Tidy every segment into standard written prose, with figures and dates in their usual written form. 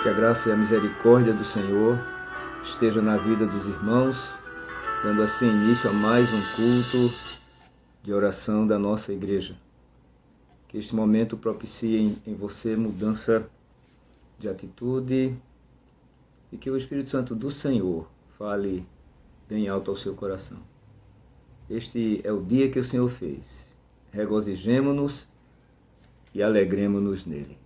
Que a graça e a misericórdia do Senhor esteja na vida dos irmãos, dando assim início a mais um culto de oração da nossa igreja. Que este momento propicie em você mudança de atitude e que o Espírito Santo do Senhor fale bem alto ao seu coração. Este é o dia que o Senhor fez. Regozijemo-nos e alegremo-nos nele.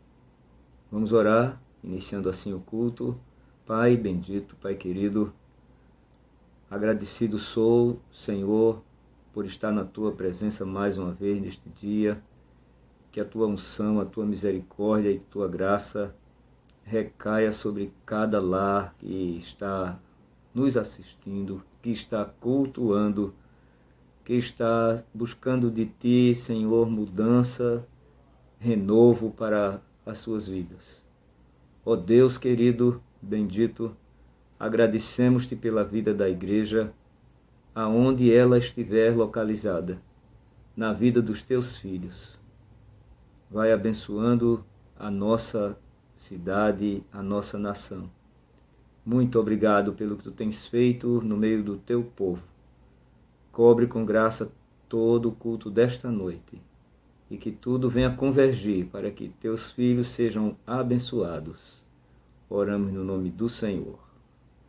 Vamos orar, iniciando assim o culto. Pai bendito, Pai querido, agradecido sou, Senhor, por estar na Tua presença mais uma vez neste dia. Que a Tua unção, a Tua misericórdia e a Tua graça recaia sobre cada lar que está nos assistindo, que está cultuando, que está buscando de Ti, Senhor, mudança, renovo para as suas vidas. Ó Deus querido, bendito, agradecemos-Te pela vida da igreja, aonde ela estiver localizada, na vida dos Teus filhos. Vai abençoando a nossa cidade, a nossa nação. Muito obrigado pelo que Tu tens feito no meio do Teu povo. Cobre com graça todo o culto desta noite e que tudo venha convergir para que Teus filhos sejam abençoados. Oramos no nome do Senhor.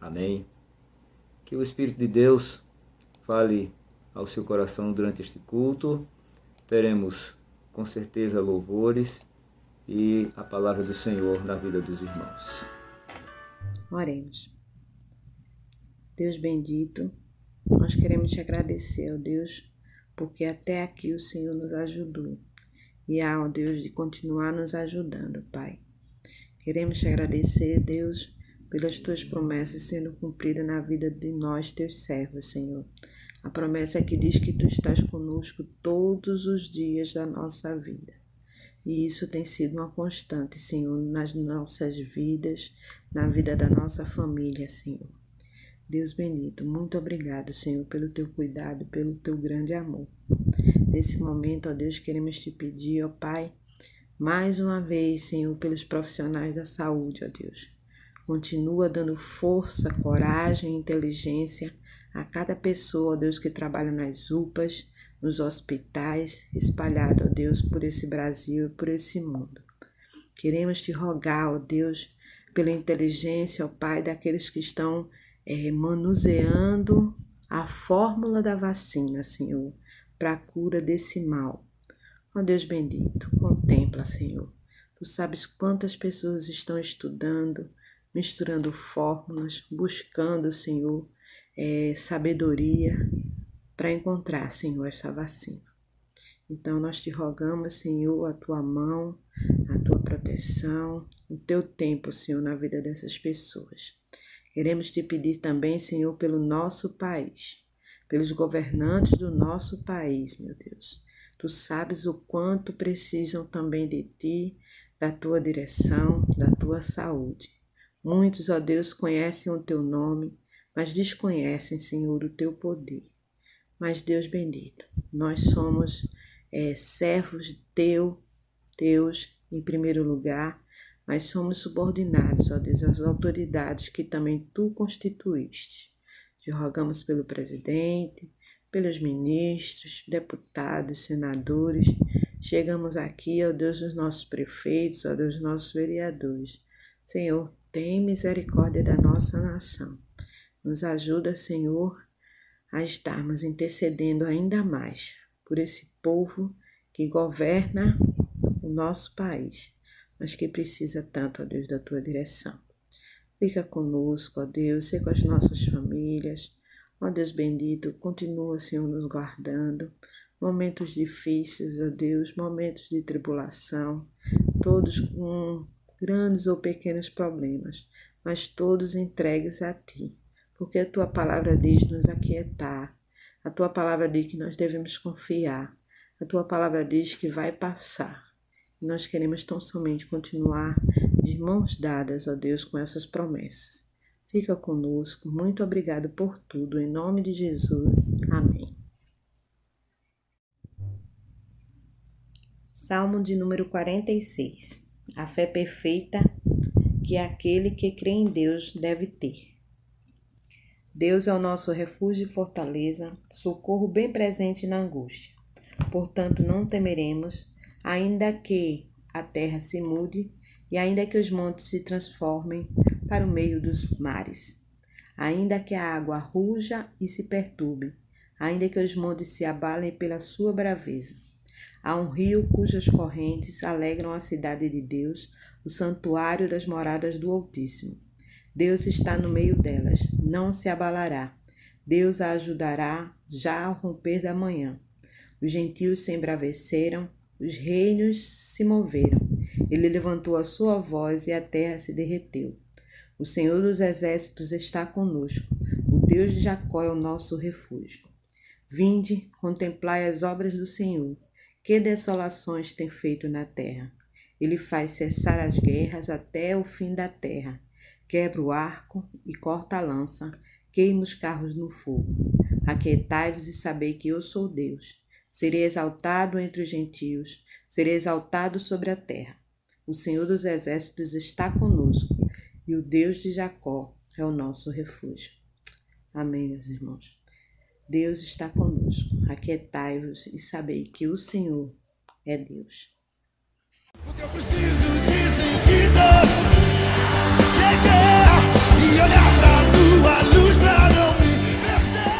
Amém. Que o Espírito de Deus fale ao seu coração durante este culto. Teremos com certeza louvores e a palavra do Senhor na vida dos irmãos. Oremos. Deus bendito, nós queremos te agradecer, ó Deus, porque até aqui o Senhor nos ajudou e ó Deus, de continuar nos ajudando, Pai. Queremos te agradecer, Deus, pelas tuas promessas sendo cumpridas na vida de nós, teus servos, Senhor. A promessa é que diz que tu estás conosco todos os dias da nossa vida. E isso tem sido uma constante, Senhor, nas nossas vidas, na vida da nossa família, Senhor. Deus bendito, muito obrigado, Senhor, pelo teu cuidado, pelo teu grande amor. Nesse momento, ó Deus, queremos te pedir, ó Pai, mais uma vez, Senhor, pelos profissionais da saúde, ó Deus. Continua dando força, coragem e inteligência a cada pessoa, ó Deus, que trabalha nas UPAs, nos hospitais, espalhado, ó Deus, por esse Brasil e por esse mundo. Queremos te rogar, ó Deus, pela inteligência, ó Pai, daqueles que estão manuseando a fórmula da vacina, Senhor, para a cura desse mal. Ó Deus bendito, contempla, Senhor. Tu sabes quantas pessoas estão estudando, misturando fórmulas, buscando, Senhor, sabedoria para encontrar, Senhor, essa vacina. Então, nós te rogamos, Senhor, a tua mão, a tua proteção, o teu tempo, Senhor, na vida dessas pessoas. Queremos te pedir também, Senhor, pelo nosso país, pelos governantes do nosso país, meu Deus. Tu sabes o quanto precisam também de ti, da tua direção, da tua saúde. Muitos, ó Deus, conhecem o teu nome, mas desconhecem, Senhor, o teu poder. Mas, Deus bendito, nós somos servos teus em primeiro lugar, mas somos subordinados, ó Deus, às autoridades que também tu constituíste. Te rogamos pelo presidente, pelos ministros, deputados, senadores. Chegamos aqui, ó Deus, dos nossos prefeitos, ó Deus, dos nossos vereadores. Senhor, tem misericórdia da nossa nação. Nos ajuda, Senhor, a estarmos intercedendo ainda mais por esse povo que governa o nosso país, mas que precisa tanto, ó Deus, da tua direção. Fica conosco, ó Deus, sei com as nossas famílias. Ó Deus bendito, continua, Senhor, nos guardando. Momentos difíceis, ó Deus, momentos de tribulação, todos com grandes ou pequenos problemas, mas todos entregues a Ti, porque a Tua palavra diz nos aquietar, a Tua palavra diz que nós devemos confiar, a Tua palavra diz que vai passar. E nós queremos tão somente continuar de mãos dadas, ó Deus, com essas promessas. Fica conosco, muito obrigado por tudo, em nome de Jesus. Amém. Salmo de número 46. A fé perfeita que aquele que crê em Deus deve ter. Deus é o nosso refúgio e fortaleza, socorro bem presente na angústia. Portanto, não temeremos, ainda que a terra se mude e ainda que os montes se transformem para o meio dos mares. Ainda que a água ruja e se perturbe, ainda que os montes se abalem pela sua braveza. Há um rio cujas correntes alegram a cidade de Deus, o santuário das moradas do Altíssimo. Deus está no meio delas, não se abalará. Deus a ajudará já ao romper da manhã. Os gentios se embraveceram, os reinos se moveram. Ele levantou a sua voz e a terra se derreteu. O Senhor dos exércitos está conosco. O Deus de Jacó é o nosso refúgio. Vinde, contemplai as obras do Senhor. Que desolações tem feito na terra. Ele faz cessar as guerras até o fim da terra. Quebra o arco e corta a lança, queima os carros no fogo. Aquietai-vos e sabei que eu sou Deus. Serei exaltado entre os gentios, serei exaltado sobre a terra. O Senhor dos exércitos está conosco, e o Deus de Jacó é o nosso refúgio. Amém, meus irmãos. Deus está conosco. Aquietai-vos e sabei que o Senhor é Deus. Porque eu preciso de sentido, e olhar pra tua luz pra não me perder.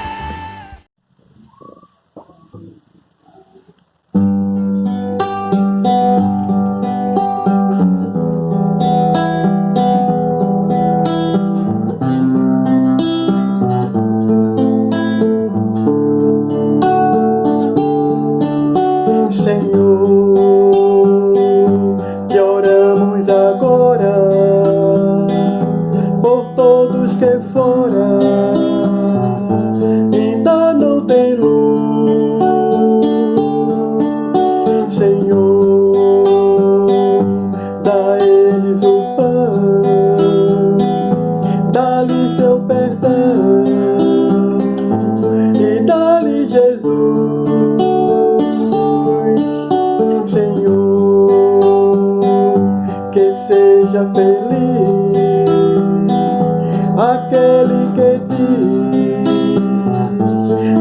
Senhor, te oramos agora por todos que fora ainda não tem luz. Senhor, dá a eles o pão, dá-lhe teu perdão e dá-lhe Jesus. Seja feliz aquele que diz,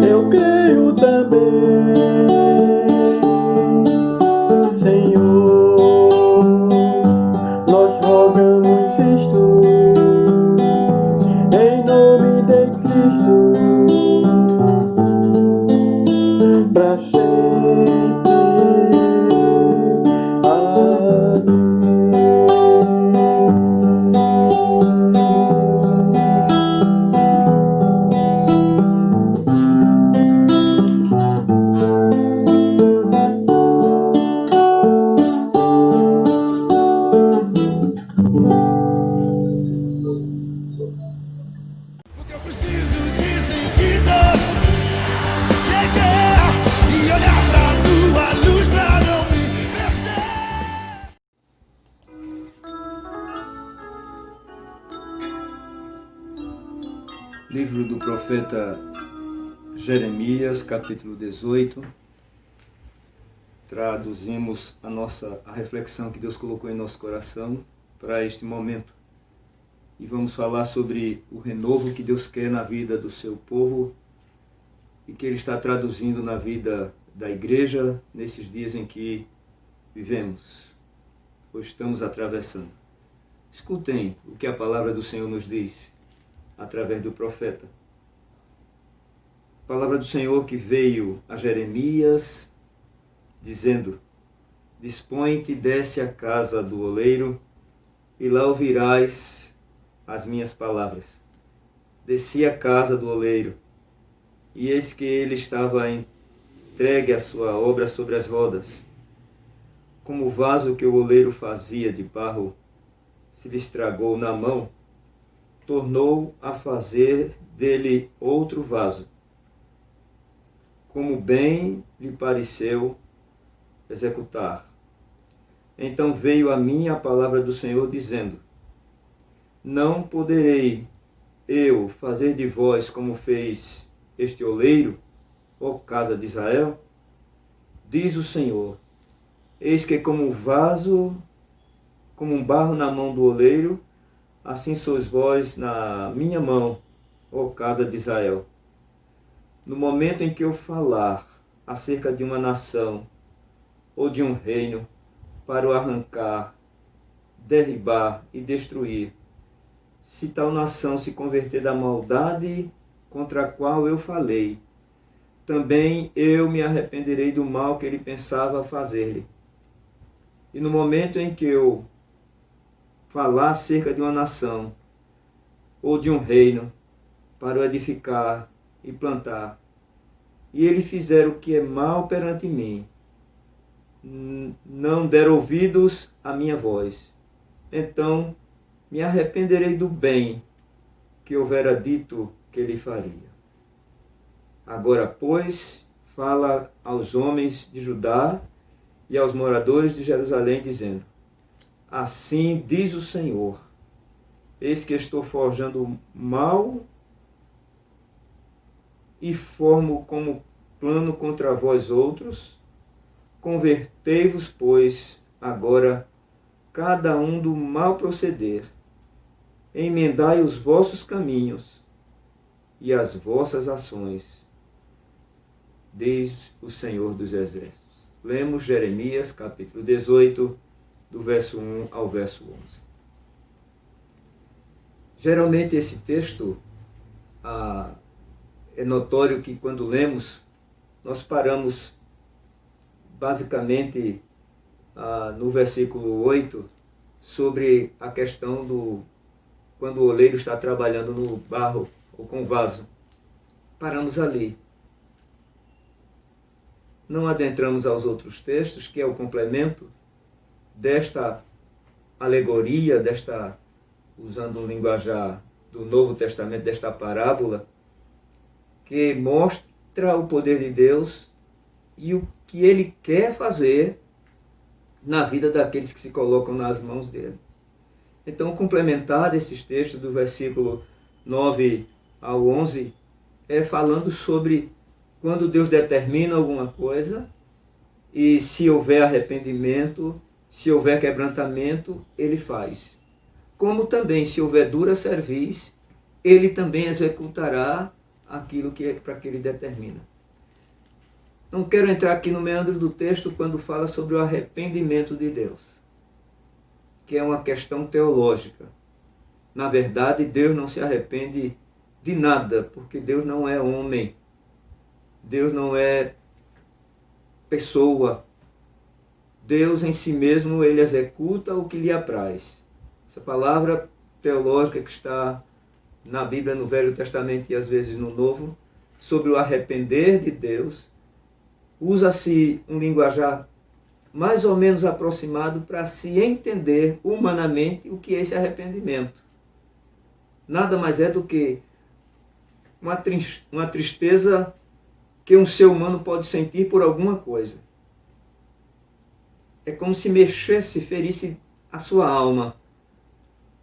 eu creio também. Senhor, nós rogamos isto em nome de Cristo, para sempre. Amém. Porque eu preciso de sentido, e olhar pra tua luz pra não me perder. Livro do profeta Jeremias, capítulo 18. Traduzimos a reflexão que Deus colocou em nosso coração para este momento. E vamos falar sobre o renovo que Deus quer na vida do seu povo e que Ele está traduzindo na vida da igreja nesses dias em que vivemos, ou estamos atravessando. Escutem o que a palavra do Senhor nos diz através do profeta. A palavra do Senhor que veio a Jeremias dizendo: dispõe-te e desce à casa do oleiro e lá ouvirás as minhas palavras. Desci à casa do oleiro, e eis que ele estava entregue a sua obra sobre as rodas. Como o vaso que o oleiro fazia de barro se lhe estragou na mão, tornou a fazer dele outro vaso, como bem lhe pareceu executar. Então veio a mim a palavra do Senhor, dizendo: não poderei eu fazer de vós como fez este oleiro, ó casa de Israel? Diz o Senhor: eis que como um vaso, como um barro na mão do oleiro, assim sois vós na minha mão, ó casa de Israel. No momento em que eu falar acerca de uma nação ou de um reino, para o arrancar, derribar e destruir, se tal nação se converter da maldade contra a qual eu falei, também eu me arrependerei do mal que ele pensava fazer-lhe. E no momento em que eu falar acerca de uma nação ou de um reino, para o edificar e plantar, e ele fizer o que é mal perante mim, não der ouvidos à minha voz, então me arrependerei do bem que houvera dito que ele faria. Agora, pois, fala aos homens de Judá e aos moradores de Jerusalém, dizendo: assim diz o Senhor, eis que estou forjando mal e formo como plano contra vós outros. Convertei-vos, pois, agora cada um do mal proceder, emendai os vossos caminhos e as vossas ações, diz o Senhor dos Exércitos. Lemos Jeremias, capítulo 18, do verso 1 ao verso 11. Geralmente esse texto, é notório que quando lemos, nós paramos basicamente no versículo 8, sobre a questão do quando o oleiro está trabalhando no barro ou com vaso. Paramos ali. Não adentramos aos outros textos, que é o complemento desta alegoria, usando um linguajar do Novo Testamento, desta parábola, que mostra o poder de Deus e o que ele quer fazer na vida daqueles que se colocam nas mãos dele. Então, complementar desses textos, do versículo 9 ao 11, é falando sobre quando Deus determina alguma coisa e se houver arrependimento, se houver quebrantamento, ele faz. Como também, se houver dura cerviz, ele também executará aquilo para que ele determina. Não quero entrar aqui no meandro do texto quando fala sobre o arrependimento de Deus, que é uma questão teológica. Na verdade, Deus não se arrepende de nada, porque Deus não é homem, Deus não é pessoa. Deus em si mesmo, ele executa o que lhe apraz. Essa palavra teológica que está na Bíblia, no Velho Testamento e às vezes no Novo, sobre o arrepender de Deus, usa-se um linguajar mais ou menos aproximado para se entender humanamente o que é esse arrependimento. Nada mais é do que uma tristeza que um ser humano pode sentir por alguma coisa. É como se mexesse, ferisse a sua alma.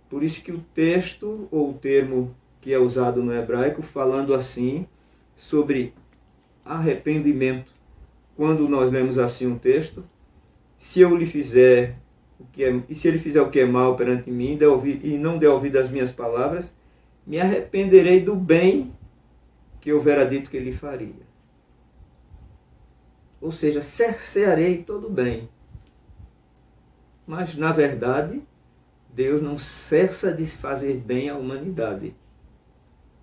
Por isso que o texto, ou o termo que é usado no hebraico, falando assim, sobre arrependimento. Quando nós lemos assim um texto, se eu lhe fizer o que é, e se ele fizer o que é mal perante mim, e não der ouvido às minhas palavras, me arrependerei do bem que houvera dito que ele faria. Ou seja, cercearei todo o bem. Mas, na verdade, Deus não cessa de fazer bem à humanidade.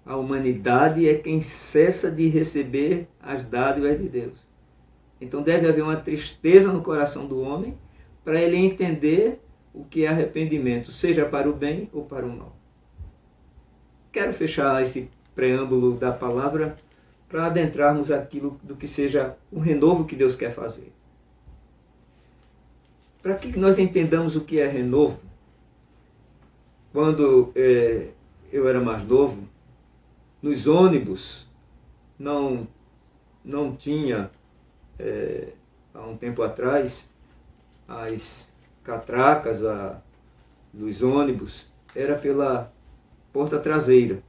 A humanidade é quem cessa de receber as dádivas de Deus. Então deve haver uma tristeza no coração do homem para ele entender o que é arrependimento, seja para o bem ou para o mal. Quero fechar esse preâmbulo da palavra para adentrarmos aquilo do que seja o renovo que Deus quer fazer. Para que nós entendamos o que é renovo, quando eu era mais novo, nos ônibus não tinha, há um tempo atrás, as catracas dos ônibus, era pela porta traseira.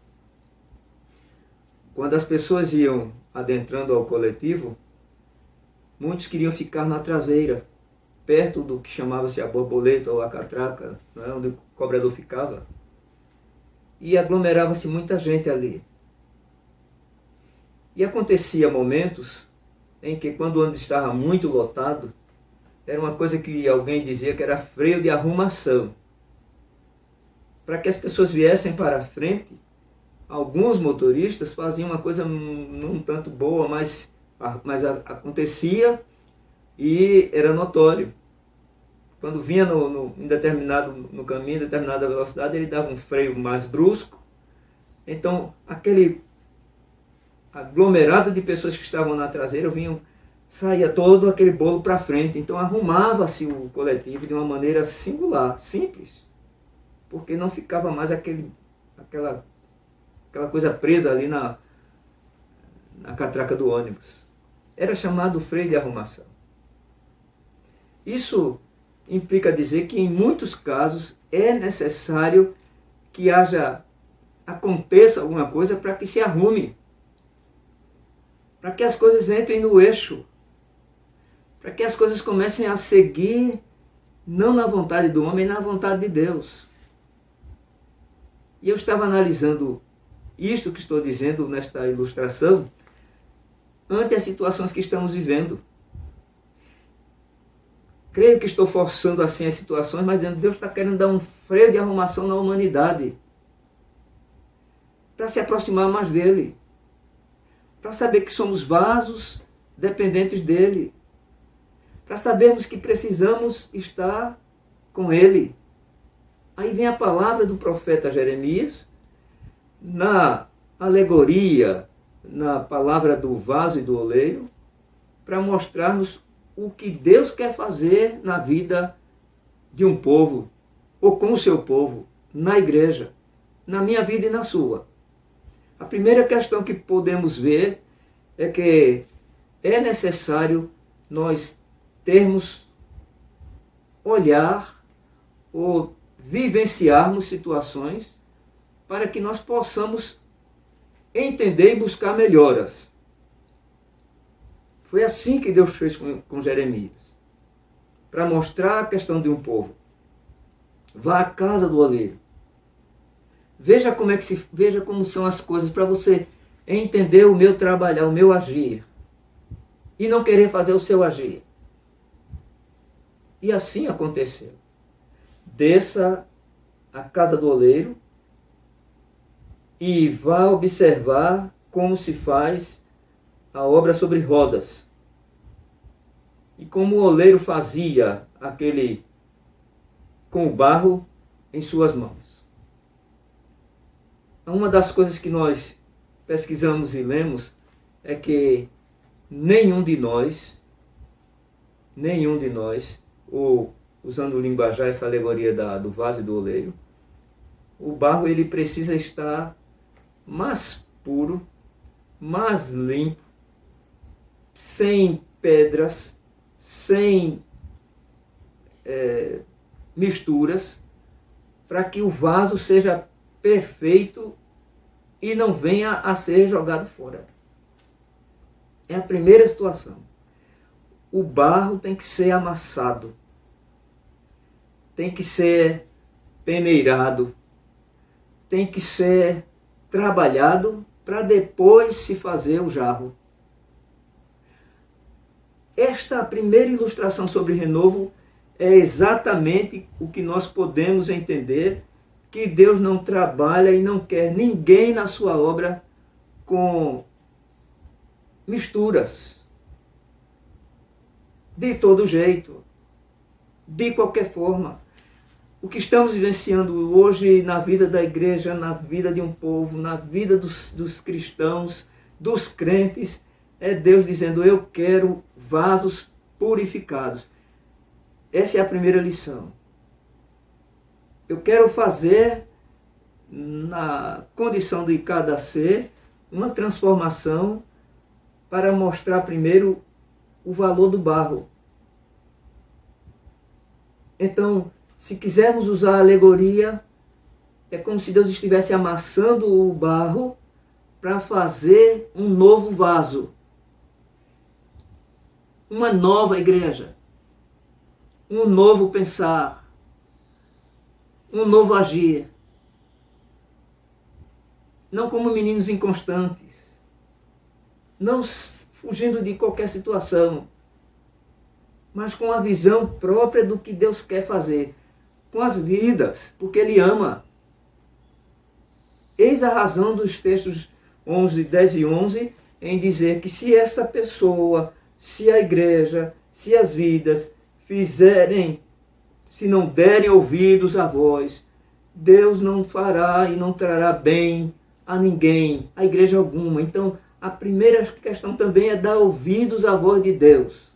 Quando as pessoas iam adentrando ao coletivo, muitos queriam ficar na traseira, perto do que chamava-se a borboleta ou a catraca, não é? Onde o cobrador ficava. e aglomerava-se muita gente ali. E acontecia momentos em que, quando o ônibus estava muito lotado, era uma coisa que alguém dizia que era freio de arrumação. Para que as pessoas viessem para a frente, alguns motoristas faziam uma coisa não tanto boa, mas acontecia e era notório. Quando vinha no caminho, em determinada velocidade, ele dava um freio mais brusco. Então, aquele aglomerado de pessoas que estavam na traseira saía todo aquele bolo para frente. Então, arrumava-se o coletivo de uma maneira singular, simples, porque não ficava mais aquela coisa presa ali na catraca do ônibus. Era chamado freio de arrumação. Isso implica dizer que, em muitos casos, é necessário que aconteça alguma coisa para que se arrume, para que as coisas entrem no eixo, para que as coisas comecem a seguir, não na vontade do homem, na vontade de Deus. E eu estava analisando isto que estou dizendo nesta ilustração ante as situações que estamos vivendo. Creio que estou forçando assim as situações, mas Deus está querendo dar um freio de arrumação na humanidade para se aproximar mais dele, para saber que somos vasos dependentes dele, para sabermos que precisamos estar com ele. Aí vem a palavra do profeta Jeremias, na alegoria, na palavra do vaso e do oleiro, para mostrar-nos o que Deus quer fazer na vida de um povo, ou com o seu povo, na igreja, na minha vida e na sua. A primeira questão que podemos ver é que é necessário nós termos olhar ou vivenciarmos situações para que nós possamos entender e buscar melhoras. Foi assim que Deus fez com Jeremias, para mostrar a questão de um povo. Vá à casa do oleiro. Veja como são as coisas para você entender o meu trabalhar, o meu agir, e não querer fazer o seu agir. E assim aconteceu. Desça à casa do oleiro e vá observar como se faz a obra sobre rodas. E como o oleiro fazia com o barro em suas mãos. Uma das coisas que nós pesquisamos e lemos é que nenhum de nós, ou usando o linguajar, essa alegoria do vaso e do oleiro, o barro ele precisa estar mais puro, mais limpo, sem pedras, sem misturas, para que o vaso seja perfeito e não venha a ser jogado fora. É a primeira situação. O barro tem que ser amassado, tem que ser peneirado, tem que ser trabalhado para depois se fazer o jarro. Esta primeira ilustração sobre renovo é exatamente o que nós podemos entender, que Deus não trabalha e não quer ninguém na sua obra com misturas, de todo jeito, de qualquer forma. O que estamos vivenciando hoje na vida da igreja, na vida de um povo, na vida dos cristãos, dos crentes, é Deus dizendo: eu quero vasos purificados. Essa é a primeira lição. Eu quero fazer, na condição de cada ser, uma transformação para mostrar primeiro o valor do barro. Então, se quisermos usar a alegoria, é como se Deus estivesse amassando o barro para fazer um novo vaso. Uma nova igreja. Um novo pensar. Um novo agir. não como meninos inconstantes, não fugindo de qualquer situação, mas com a visão própria do que Deus quer fazer com as vidas, porque Ele ama. Eis a razão dos textos 10 e 11, em dizer que se essa pessoa, se a igreja, se as vidas fizerem, se não derem ouvidos à voz, Deus não fará e não trará bem a ninguém, a igreja alguma. Então, a primeira questão também é dar ouvidos à voz de Deus.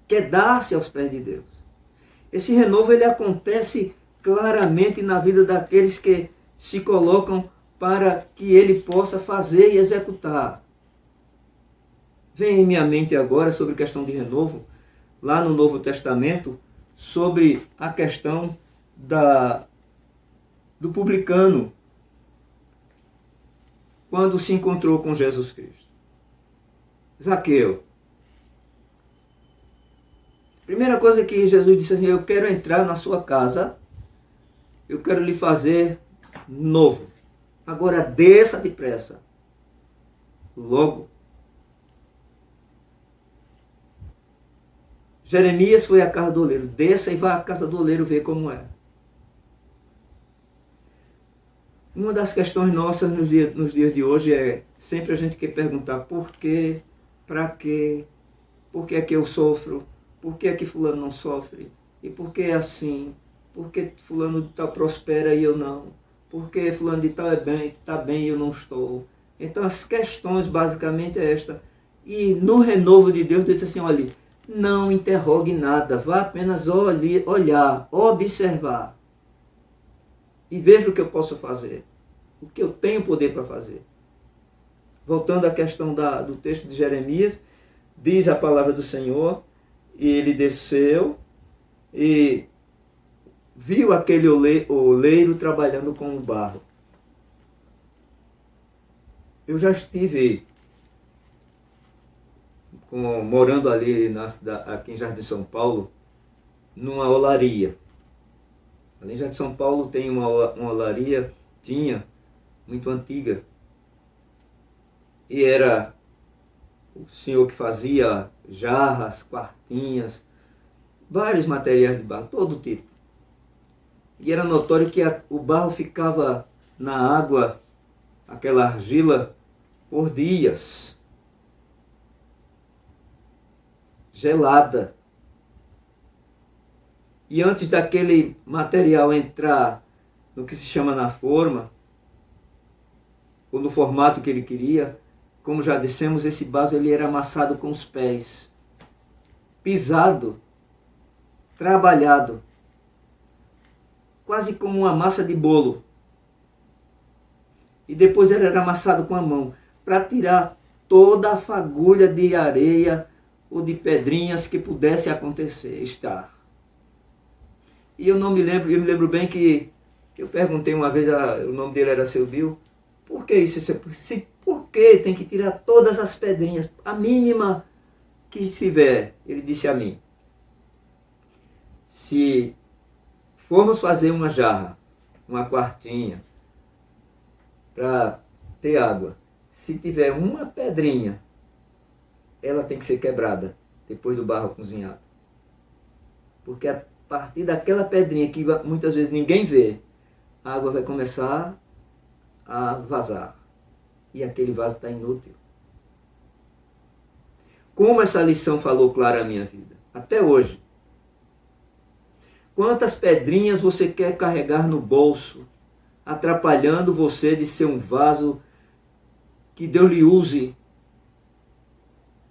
Quedar-se aos pés de Deus. Esse renovo ele acontece claramente na vida daqueles que se colocam para que Ele possa fazer e executar. Vem em minha mente agora sobre a questão de renovo, lá no Novo Testamento, sobre a questão do publicano, quando se encontrou com Jesus Cristo. Zaqueu. Primeira coisa que Jesus disse assim: eu quero entrar na sua casa, eu quero lhe fazer novo. Agora desça depressa. Logo. Jeremias foi à casa do oleiro. Desça e vá à casa do oleiro ver como é. Uma das questões nossas nos dias de hoje é sempre a gente quer perguntar por quê, para quê, por que é que eu sofro, por que é que fulano não sofre, e por que é assim, por que fulano de tal prospera e eu não, por que fulano de tal está bem e eu não estou. Então as questões basicamente é esta. E no renovo de Deus, Deus diz assim: olha, não interrogue nada, vá apenas olhar, observar. E veja o que eu posso fazer, o que eu tenho poder para fazer. Voltando à questão do texto de Jeremias, diz a palavra do Senhor, e ele desceu e viu aquele oleiro trabalhando com o barro. Eu já estive morando ali aqui em Jardim São Paulo, numa olaria. Ali em Jardim São Paulo tem uma olaria, muito antiga. E era o senhor que fazia jarras, quartinhas, vários materiais de barro, todo tipo. E era notório que o barro ficava na água, aquela argila, por dias. Gelada. E antes daquele material entrar no que se chama na forma, ou no formato que ele queria, como já dissemos, esse vaso ele era amassado com os pés, pisado, trabalhado, quase como uma massa de bolo. E depois ele era amassado com a mão, para tirar toda a fagulha de areia ou de pedrinhas que pudesse estar. E eu me lembro bem que eu perguntei uma vez, o nome dele era Seu Bill, por que isso? Por que tem que tirar todas as pedrinhas, a mínima que estiver? Ele disse a mim: se formos fazer uma jarra, uma quartinha, para ter água, se tiver uma pedrinha, ela tem que ser quebrada depois do barro cozinhado. Porque a partir daquela pedrinha que muitas vezes ninguém vê, a água vai começar a vazar. E aquele vaso está inútil. Como essa lição falou claro à minha vida, até hoje. Quantas pedrinhas você quer carregar no bolso, atrapalhando você de ser um vaso que Deus lhe use,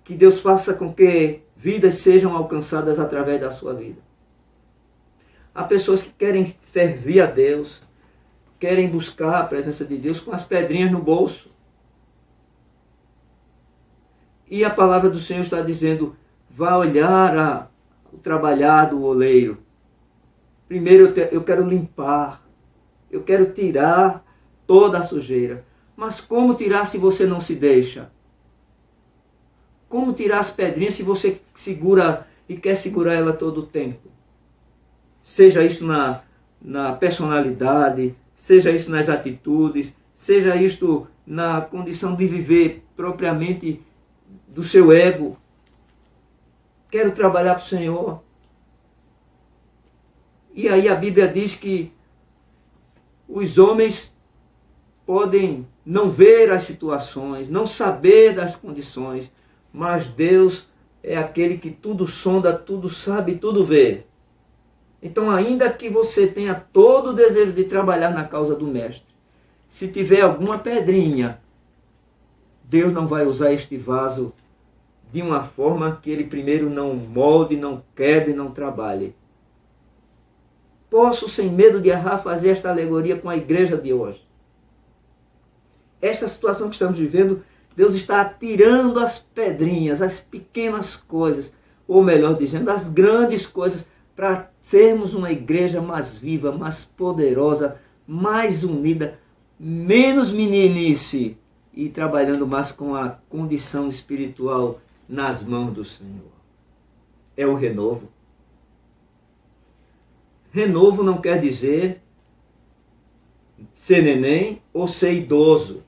que Deus faça com que vidas sejam alcançadas através da sua vida. Há pessoas que querem servir a Deus, querem buscar a presença de Deus com as pedrinhas no bolso. E a palavra do Senhor está dizendo: vá olhar o trabalhar do oleiro. Primeiro eu quero limpar, eu quero tirar toda a sujeira. Mas como tirar se você não se deixa? Como tirar as pedrinhas se você segura e quer segurar ela todo o tempo? Seja isso na personalidade, seja isso nas atitudes, seja isto na condição de viver propriamente do seu ego. Quero trabalhar para o Senhor. E aí a Bíblia diz que os homens podem não ver as situações, não saber das condições, mas Deus é aquele que tudo sonda, tudo sabe, tudo vê. Então, ainda que você tenha todo o desejo de trabalhar na causa do Mestre, se tiver alguma pedrinha, Deus não vai usar este vaso de uma forma que ele primeiro não molde, não quebre, não trabalhe. Posso, sem medo de errar, fazer esta alegoria com a igreja de hoje. Esta situação que estamos vivendo, Deus está atirando as pedrinhas, as pequenas coisas, ou melhor dizendo, as grandes coisas, para sermos uma igreja mais viva, mais poderosa, mais unida, menos meninice e trabalhando mais com a condição espiritual nas mãos do Senhor. É o renovo. Renovo não quer dizer ser neném ou ser idoso.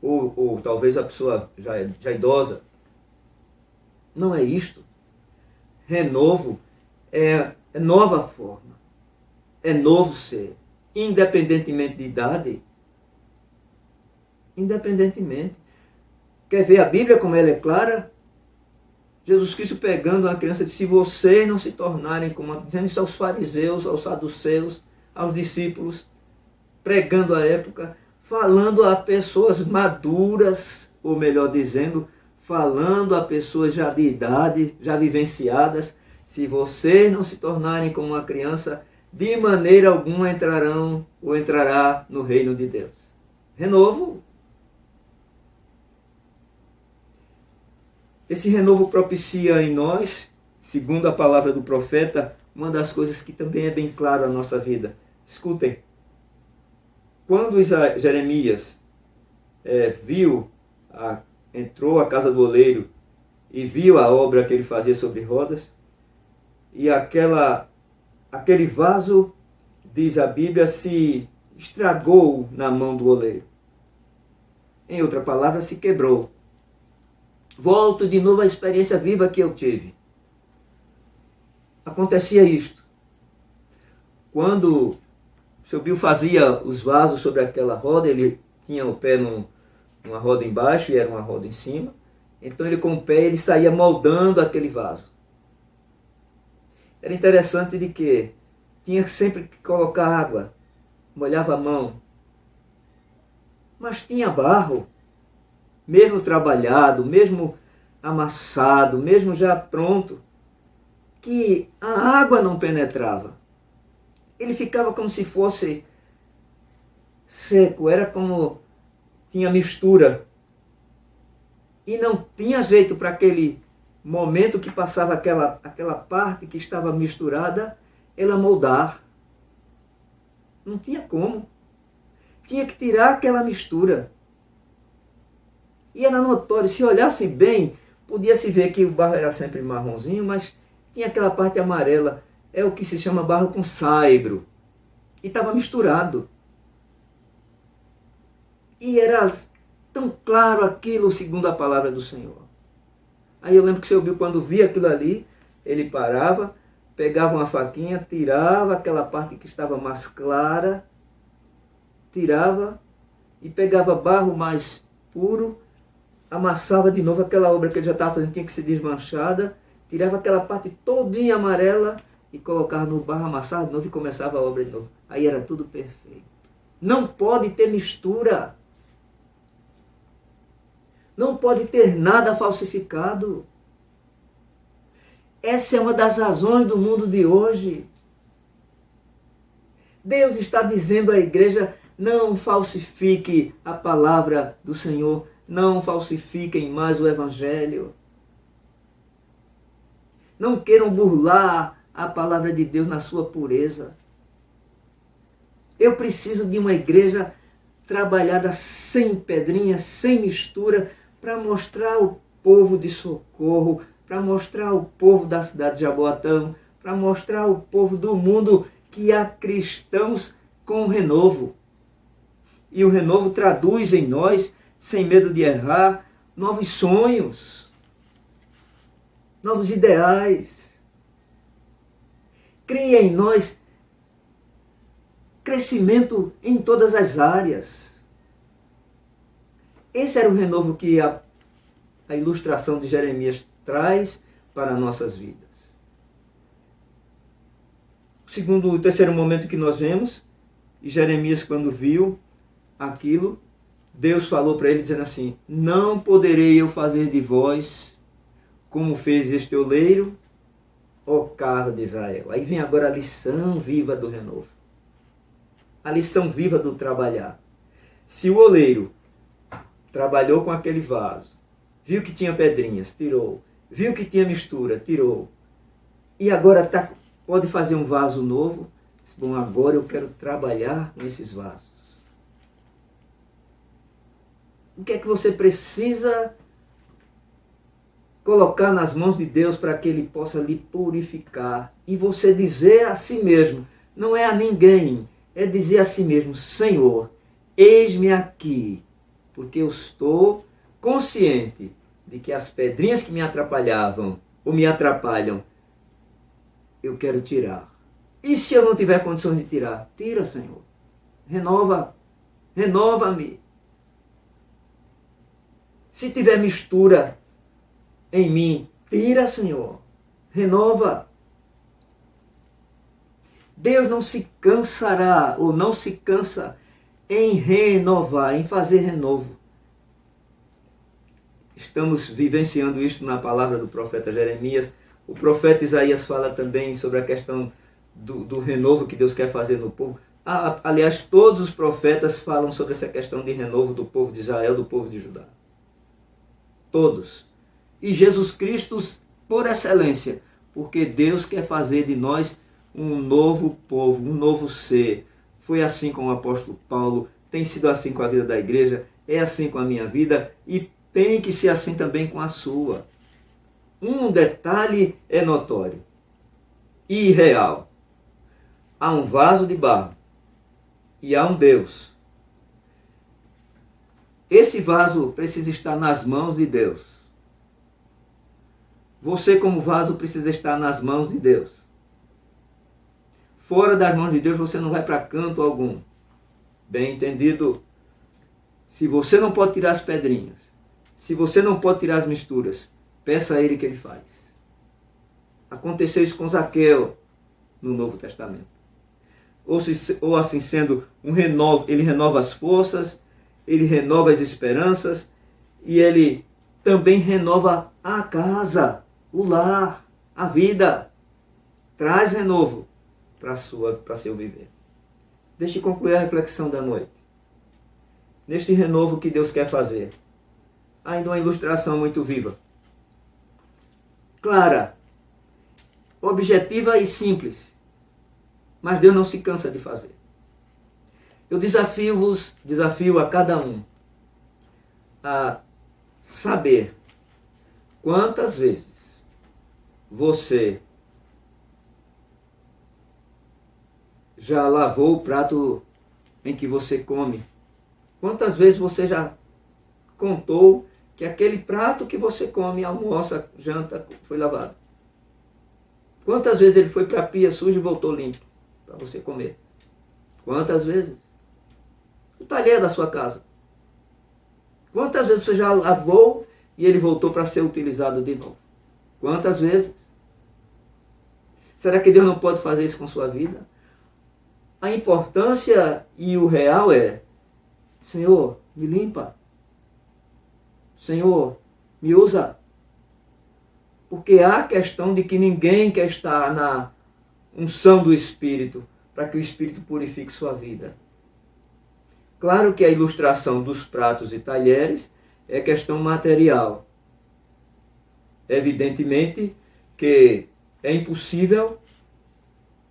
Ou talvez a pessoa já é idosa. Não é isto. Renovo é nova forma. É novo ser. Independentemente de idade. Independentemente. Quer ver a Bíblia como ela é clara? Jesus Cristo pegando a criança disse: se vocês não se tornarem como, dizendo isso aos fariseus, aos saduceus, aos discípulos, pregando a época, falando a pessoas maduras, ou melhor dizendo, falando a pessoas já de idade, já vivenciadas, se vocês não se tornarem como uma criança, de maneira alguma entrarão ou entrará no reino de Deus. Renovo. Esse renovo propicia em nós, segundo a palavra do profeta, uma das coisas que também é bem claro na nossa vida. Escutem, quando Jeremias entrou à casa do oleiro e viu a obra que ele fazia sobre rodas, e aquele vaso, diz a Bíblia, se estragou na mão do oleiro. Em outra palavra, se quebrou. Volto de novo à experiência viva que eu tive. Acontecia isto. Quando o seu Bill fazia os vasos sobre aquela roda, ele tinha o pé numa roda embaixo e era uma roda em cima. Então ele com o pé ele saía moldando aquele vaso. Era interessante de que tinha sempre que colocar água, molhava a mão. Mas tinha barro. Mesmo trabalhado, mesmo amassado, mesmo já pronto, que a água não penetrava. Ele ficava como se fosse seco, era como tinha mistura. E não tinha jeito para aquele momento que passava aquela parte que estava misturada, ela moldar. Não tinha como. Tinha que tirar aquela mistura. E era notório, se olhasse bem, podia-se ver que o barro era sempre marronzinho, mas tinha aquela parte amarela, é o que se chama barro com saibro. E estava misturado. E era tão claro aquilo, segundo a palavra do Senhor. Aí eu lembro que o Senhor Bill, quando via aquilo ali, ele parava, pegava uma faquinha, tirava aquela parte que estava mais clara, tirava e pegava barro mais puro, amassava de novo aquela obra que ele já estava fazendo, tinha que ser desmanchada, tirava aquela parte todinha amarela e colocava no barro, amassava de novo e começava a obra de novo. Aí era tudo perfeito. Não pode ter mistura. Não pode ter nada falsificado. Essa é uma das razões do mundo de hoje. Deus está dizendo à igreja: não falsifique a palavra do Senhor. Não falsifiquem mais o Evangelho. Não queiram burlar a palavra de Deus na sua pureza. Eu preciso de uma igreja trabalhada sem pedrinha, sem mistura, para mostrar ao povo de Socorro, para mostrar ao povo da cidade de Jaboatão, para mostrar ao povo do mundo que há cristãos com renovo. E o renovo traduz em nós, sem medo de errar, novos sonhos, novos ideais. Cria em nós crescimento em todas as áreas. Esse era o renovo que a ilustração de Jeremias traz para nossas vidas. O terceiro momento que nós vemos, e Jeremias, quando viu aquilo, Deus falou para ele dizendo assim: não poderei eu fazer de vós como fez este oleiro, ó casa de Israel. Aí vem agora a lição viva do renovo. A lição viva do trabalhar. Se o oleiro trabalhou com aquele vaso, viu que tinha pedrinhas, tirou. Viu que tinha mistura, tirou. E agora pode fazer um vaso novo. Bom, agora eu quero trabalhar com esses vasos. O que é que você precisa colocar nas mãos de Deus para que Ele possa lhe purificar? E você dizer a si mesmo, não é a ninguém, é dizer a si mesmo: Senhor, eis-me aqui, porque eu estou consciente de que as pedrinhas que me atrapalhavam ou me atrapalham, eu quero tirar. E se eu não tiver condições de tirar? Tira, Senhor. Renova-me. Se tiver mistura em mim, tira, Senhor. Renova. Deus não se cansará ou não se cansa em renovar, em fazer renovo. Estamos vivenciando isto na palavra do profeta Jeremias. O profeta Isaías fala também sobre a questão do renovo que Deus quer fazer no povo. Aliás, todos os profetas falam sobre essa questão de renovo do povo de Israel, do povo de Judá. Todos. E Jesus Cristo, por excelência, porque Deus quer fazer de nós um novo povo, um novo ser. Foi assim com o apóstolo Paulo, tem sido assim com a vida da igreja, é assim com a minha vida e tem que ser assim também com a sua. Um detalhe é notório e real. Há um vaso de barro e há um Deus. Esse vaso precisa estar nas mãos de Deus. Você, como vaso, precisa estar nas mãos de Deus. Fora das mãos de Deus, você não vai para canto algum. Bem entendido? Se você não pode tirar as pedrinhas, se você não pode tirar as misturas, peça a Ele que Ele faz. Aconteceu isso com Zaqueu no Novo Testamento. Ou assim sendo, ele renova as forças, ele renova as esperanças e ele também renova a casa, o lar, a vida. Traz renovo para seu viver. Deixe eu concluir a reflexão da noite. Neste renovo que Deus quer fazer, ainda uma ilustração muito viva. Clara, objetiva e simples, mas Deus não se cansa de fazer. Eu desafio a cada um a saber quantas vezes você já lavou o prato em que você come. Quantas vezes você já contou que aquele prato que você come, almoça, janta, foi lavado? Quantas vezes ele foi para a pia sujo e voltou limpo para você comer? Quantas vezes? O talher da sua casa. Quantas vezes você já lavou e ele voltou para ser utilizado de novo? Quantas vezes? Será que Deus não pode fazer isso com sua vida? A importância e o real é: Senhor, me limpa. Senhor, me usa. Porque há a questão de que ninguém quer estar na unção do Espírito para que o Espírito purifique sua vida. Claro que a ilustração dos pratos e talheres é questão material. Evidentemente que é impossível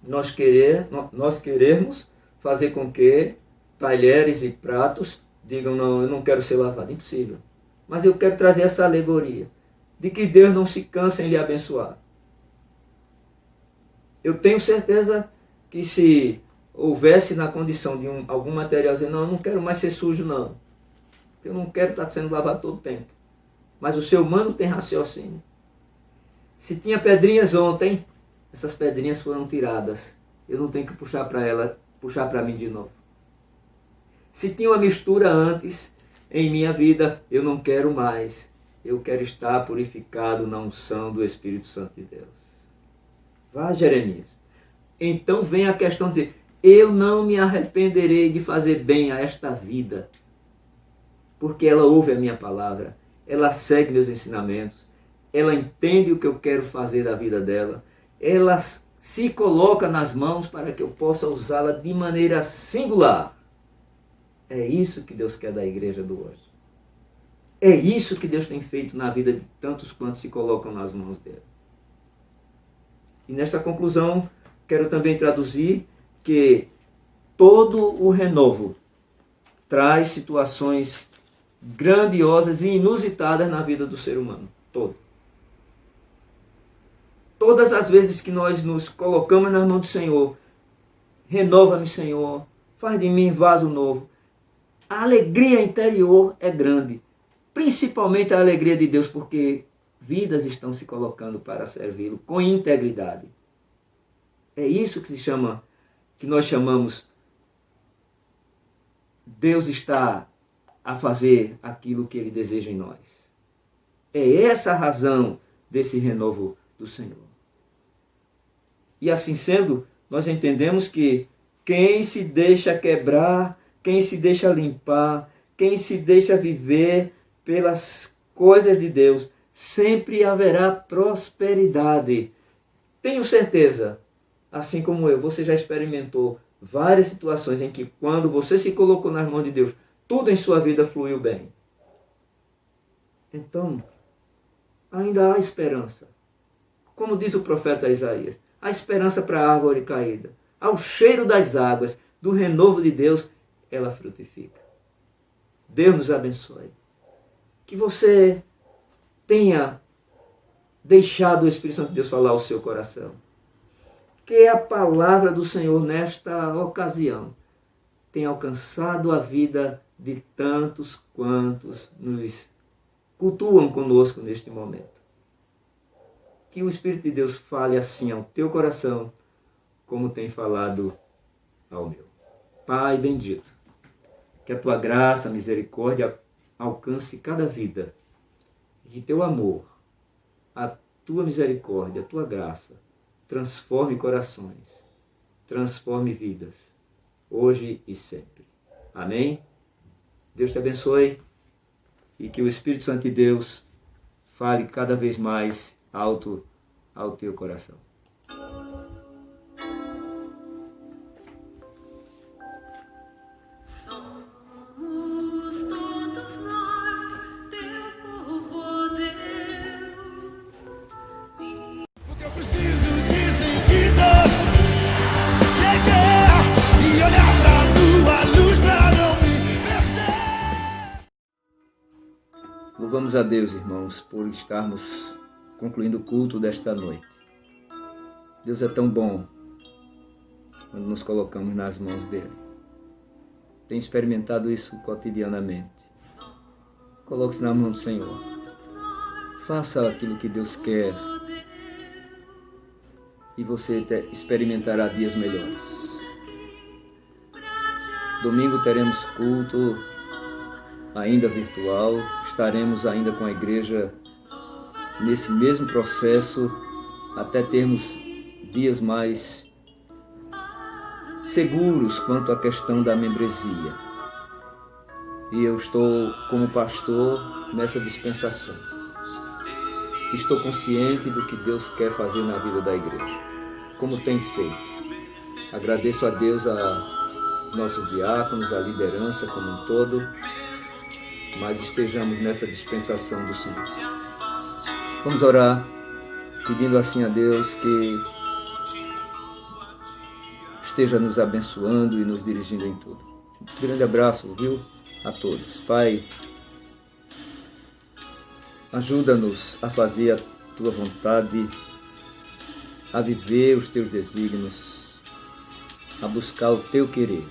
nós querermos fazer com que talheres e pratos digam: não, eu não quero ser lavado. Impossível. Mas eu quero trazer essa alegoria de que Deus não se cansa em lhe abençoar. Eu tenho certeza que se houvesse na condição de algum material dizer, não, eu não quero mais ser sujo, não. Eu não quero estar sendo lavado todo o tempo. Mas o ser humano tem raciocínio. Se tinha pedrinhas ontem, essas pedrinhas foram tiradas. Eu não tenho que puxar para mim de novo. Se tinha uma mistura antes em minha vida, eu não quero mais. Eu quero estar purificado na unção do Espírito Santo de Deus. Vá, Jeremias. Então vem a questão de dizer, eu não me arrependerei de fazer bem a esta vida, porque ela ouve a minha palavra, ela segue meus ensinamentos, ela entende o que eu quero fazer da vida dela, ela se coloca nas mãos para que eu possa usá-la de maneira singular. É isso que Deus quer da igreja do hoje. É isso que Deus tem feito na vida de tantos quantos se colocam nas mãos dele. E nesta conclusão, quero também traduzir que todo o renovo traz situações grandiosas e inusitadas na vida do ser humano. Todo. Todas as vezes que nós nos colocamos nas mãos do Senhor, renova-me, Senhor, faz de mim vaso novo. A alegria interior é grande, principalmente a alegria de Deus, porque vidas estão se colocando para servi-lo com integridade. É isso que nós chamamos, Deus está a fazer aquilo que Ele deseja em nós. É essa a razão desse renovo do Senhor. E assim sendo, nós entendemos que quem se deixa quebrar, quem se deixa limpar, quem se deixa viver pelas coisas de Deus, sempre haverá prosperidade. Tenho certeza, assim como eu, você já experimentou várias situações em que quando você se colocou nas mãos de Deus, tudo em sua vida fluiu bem. Então, ainda há esperança. Como diz o profeta Isaías, há esperança para a árvore caída. Ao cheiro das águas, do renovo de Deus, ela frutifica. Deus nos abençoe. Que você tenha deixado o Espírito Santo de Deus falar ao seu coração. Que a palavra do Senhor nesta ocasião tenha alcançado a vida de tantos quantos nos cultuam conosco neste momento. Que o Espírito de Deus fale assim ao teu coração, como tem falado ao meu. Pai bendito, que a tua graça, misericórdia alcance cada vida. E que teu amor, a tua misericórdia, a tua graça, transforme corações, transforme vidas, hoje e sempre. Amém? Deus te abençoe e que o Espírito Santo de Deus fale cada vez mais alto ao teu coração. Somos todos nós, teu povo, Deus. Porque eu preciso de sentido, e olhar pra tua luz pra não me perder. Louvamos a Deus, irmãos, por estarmos concluindo o culto desta noite. Deus é tão bom quando nos colocamos nas mãos dele. Tenho experimentado isso cotidianamente. Coloque-se na mão do Senhor. Faça aquilo que Deus quer e você experimentará dias melhores. Domingo teremos culto ainda virtual. Estaremos ainda com a igreja nesse mesmo processo até termos dias mais seguros quanto à questão da membresia. E eu estou como pastor nessa dispensação. Estou consciente do que Deus quer fazer na vida da igreja, como tem feito. Agradeço a Deus, a nossos diáconos, a liderança como um todo, mas estejamos nessa dispensação do Senhor. Vamos orar, pedindo assim a Deus que esteja nos abençoando e nos dirigindo em tudo. Um grande abraço, viu, a todos. Pai, ajuda-nos a fazer a tua vontade, a viver os teus desígnios, a buscar o teu querer,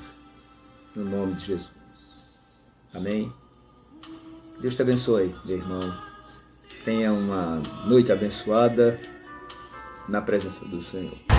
no nome de Jesus. Amém? Deus te abençoe, meu irmão. Tenha uma noite abençoada na presença do Senhor.